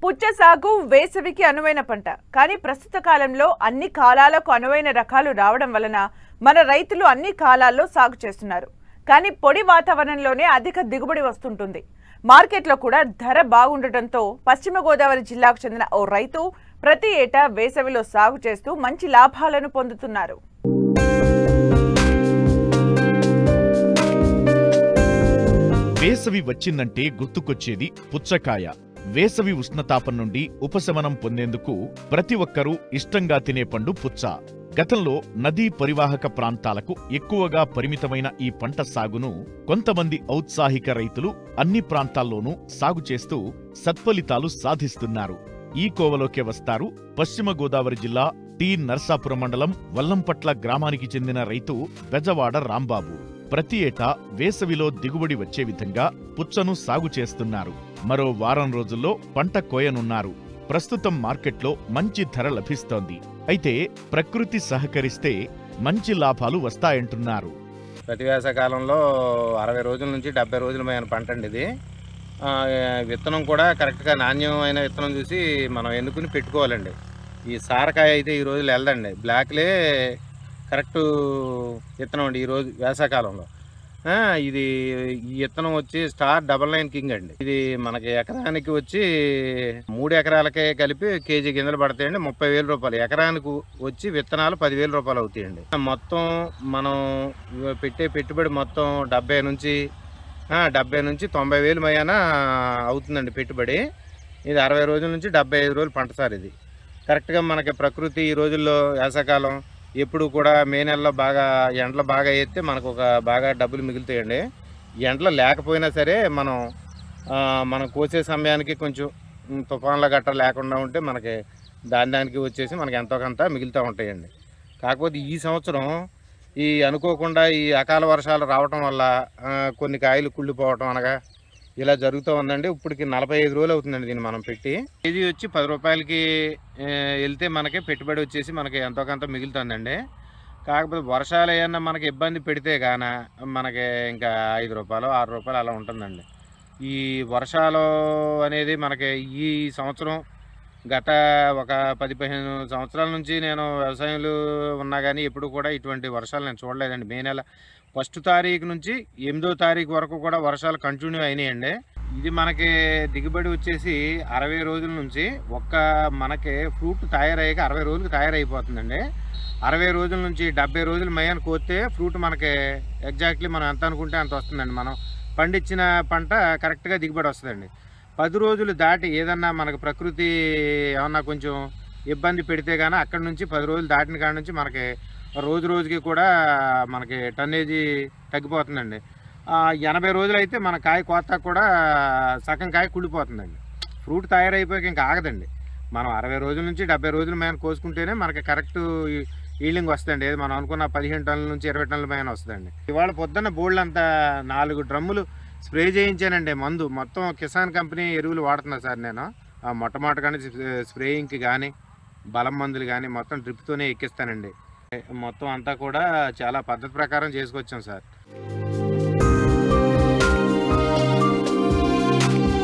పుచ్చ సాగు వేసవికి అనువైన పంట. కానీ ప్రస్తుత కాలంలో అన్ని కాలాలకు అనువైన రకాలు రావడం వలన మన రైతులు అన్ని కాలాల్లో సాగు చేస్తున్నారు. కానీ పొడి వాతావరణంలోనే అధిక దిగుబడి వస్తుంటుంది. మార్కెట్లో కూడా ధర బాగుండటంతో పశ్చిమ గోదావరి జిల్లాకు చెందిన ఓ రైతు ప్రతి ఏటా వేసవిలో సాగు చేస్తూ మంచి లాభాలను పొందుతున్నారు. వేసవి వచ్చిందంటే గుర్తుకొచ్చేది పుచ్చకాయ. వేసవి ఉష్ణతాపం నుండి ఉపశమనం పొందేందుకు ప్రతి ఒక్కరూ ఇష్టంగా తినే పండు పుచ్చ. గతంలో నదీ పరివాహక ప్రాంతాలకు ఎక్కువగా పరిమితమైన ఈ పంట సాగును కొంతమంది ఔత్సాహిక రైతులు అన్ని ప్రాంతాల్లోనూ సాగు చేస్తూ సత్ఫలితాలు సాధిస్తున్నారు. ఈ కోవలోకే వస్తారు పశ్చిమ గోదావరి జిల్లా టి నర్సాపురం మండలం వల్లంపట్ల గ్రామానికి చెందిన రైతు బెజవాడ రాంబాబు. ప్రతి ఏటా వేసవిలో దిగుబడి వచ్చే విధంగా పుచ్చను సాగు చేస్తున్నారు. మరో వారం రోజుల్లో పంట కోయనున్నారు. ప్రస్తుతం మార్కెట్లో మంచి ధర లభిస్తోంది. అయితే ప్రకృతి సహకరిస్తే మంచి లాభాలు వస్తాయంటున్నారు. ప్రతి వేసవకాలంలో 60 రోజుల నుంచి 70 రోజులమైన పంట అండి ఇది. విత్తనం కూడా కరెక్ట్గా నాణ్యమైన విత్తనం చూసి మనం ఎన్నుకుని పెట్టుకోవాలండి. ఈ సారకాయ అయితే ఈ రోజులు వెళ్ళదండి. బ్లాక్లే కరెక్ట్ విత్తనం అండి ఈరోజు వేసవకాలంలో. ఇది ఈ విత్తనం వచ్చి స్టార్ 99 కింగ్ అండి. ఇది మనకి ఎకరానికి వచ్చి 3 ఎకరాలకే కలిపి కేజీ గింజలు పడతాయండి. 30,000 రూపాయలు. ఎకరానికి వచ్చి విత్తనాలు 10,000 రూపాయలు అవుతాయండి. మొత్తం మనం పెట్టే పెట్టుబడి మొత్తం 70 నుంచి 90,000 మయాన అవుతుందండి పెట్టుబడి. ఇది 60 రోజుల నుంచి 75 రోజులు పంట సార్. ఇది కరెక్ట్గా మనకి ప్రకృతి ఈ రోజుల్లో వేసవకాలం ఎప్పుడు కూడా మే నెలలో బాగా ఎండలు బాగా వేస్తే మనకు ఒక బాగా డబ్బులు మిగులుతాయండి. ఎండలు లేకపోయినా సరే మనం కోసే సమయానికి కొంచెం తుఫాన్ల గట్ర లేకుండా ఉంటే మనకి దానికి వచ్చేసి మనకి ఎంతో కొంత మిగులుతూ ఉంటాయండి. కాకపోతే ఈ సంవత్సరం ఈ అనుకోకుండా ఈ అకాల వర్షాలు రావటం వల్ల కొన్ని కాయలు కుళ్ళిపోవటం అనగా ఇలా జరుగుతూ ఉందండి. ఇప్పటికి 45 రోజులు అవుతుందండి దీన్ని మనం పెట్టి. కేజీ వచ్చి 10 రూపాయలకి వెళ్తే మనకి పెట్టుబడి వచ్చేసి మనకి ఎంతో కొంత మిగులుతుందండి. కాకపోతే వర్షాలు ఏమన్నా మనకి ఇబ్బంది పెడితే గాన మనకి ఇంకా 5 రూపాయలు 6 రూపాయలు అలా ఉంటుందండి. ఈ వర్షాలు అనేది మనకి ఈ సంవత్సరం గత ఒక 10-15 సంవత్సరాల నుంచి నేను వ్యవసాయంలో ఉన్నా కానీ ఎప్పుడు కూడా ఇటువంటి వర్షాలు నేను చూడలేదండి. మే నెల 1వ తారీఖు నుంచి 8వ తారీఖు వరకు కూడా వర్షాలు కంటిన్యూ అయినాయండి. ఇది మనకి దిగుబడి వచ్చేసి 60 రోజుల నుంచి మనకి ఫ్రూట్ తయారయ్యాక 60 రోజులకు తయారైపోతుందండి. 60 రోజుల నుంచి 70 రోజులు మయాన్ని కోస్తే ఫ్రూట్ మనకి ఎగ్జాక్ట్లీ మనం ఎంత అనుకుంటే అంత వస్తుందండి. మనం పండించిన పంట కరెక్ట్గా దిగుబడి వస్తుందండి. 10 రోజులు దాటి ఏదన్నా మనకు ప్రకృతి ఏమన్నా కొంచెం ఇబ్బంది పెడితే కానీ అక్కడి నుంచి 10 రోజులు దాటిన కాడ నుంచి మనకి రోజుకి కూడా మనకి టన్నేజీ తగ్గిపోతుందండి. 80 రోజులు అయితే మన కాయ కోత కూడా సగం కాయ కుళ్ళిపోతుందండి. ఫ్రూట్ తయారైపోయాక ఇంకా ఆగదండి. మనం 60 రోజుల నుంచి 70 రోజుల మేన కోసుకుంటేనే మనకి కరెక్ట్ ఈల్డింగ్ వస్తుందండి. ఏది మనం అనుకున్న 15 టన్నుల నుంచి 20 టన్నుల మేన వస్తుందండి. ఇవాళ పొద్దున్న బోల్డంతా 4 డ్రమ్ములు స్ప్రే చేయించానండి. మందు మొత్తం కిసాన్ కంపెనీ ఎరువులు వాడుతున్నా సార్ నేను. మొట్టమొదటి కానీ స్ప్రేయింగ్కి కానీ బలం మందులు కానీ మొత్తం డ్రిప్తోనే ఎక్కిస్తానండి. మొత్తం అంతా కూడా చాలా పద్ధతి ప్రకారం చేసుకొచ్చాం సార్.